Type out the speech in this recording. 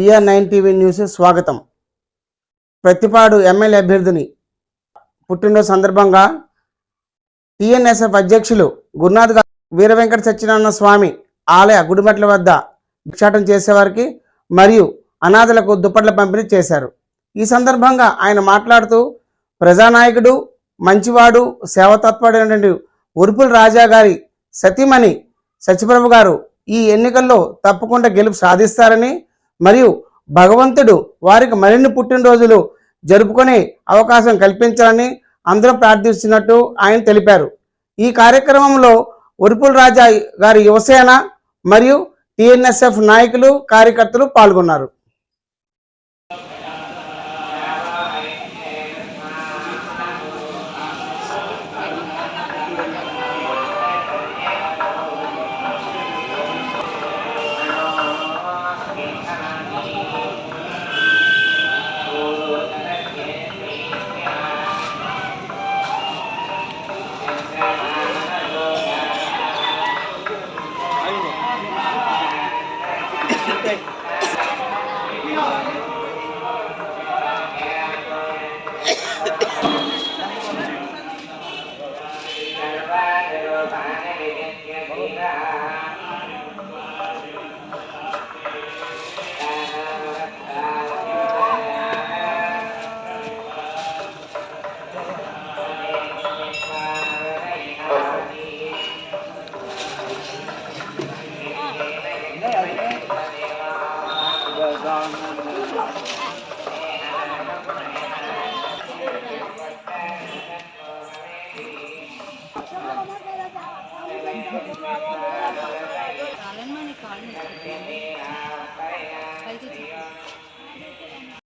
TR9 TV news స్వాగతం. Prathipadu MLA అభ్యర్థిని పుట్టినరోజు సందర్భంగా TNSF అధ్యక్షులు గురునాథ్ వీర వెంకట సత్యనారాయణ స్వామి ఆలయ గుడిమెట్ల వద్ద భిక్షాటన చేసేవారికి మరియు అనాథలకు దుప్పట్ల పంపిణీ చేశారు. ఈ సందర్భంగా ఆయన మాట్లాడుతూ ప్రజానాయకుడు, మంచివాడు, సేవతత్పరుడైనటువంటి ఉరుపుల రాజా గారి సతీమణి సత్యప్రభ గారు ఈ ఎన్నికల్లో తప్పకుండా గెలుపు సాధిస్తారని మరియు భగవంతుడు వారికి మరిన్ని పుట్టినరోజులు జరుపుకునే అవకాశం కల్పించాలని అందరూ ప్రార్థిస్తున్నట్టు ఆయన తెలిపారు. ఈ కార్యక్రమంలో ఉరుపుల రాజా గారి యువసేన మరియు TNSF నాయకులు, కార్యకర్తలు పాల్గొన్నారు.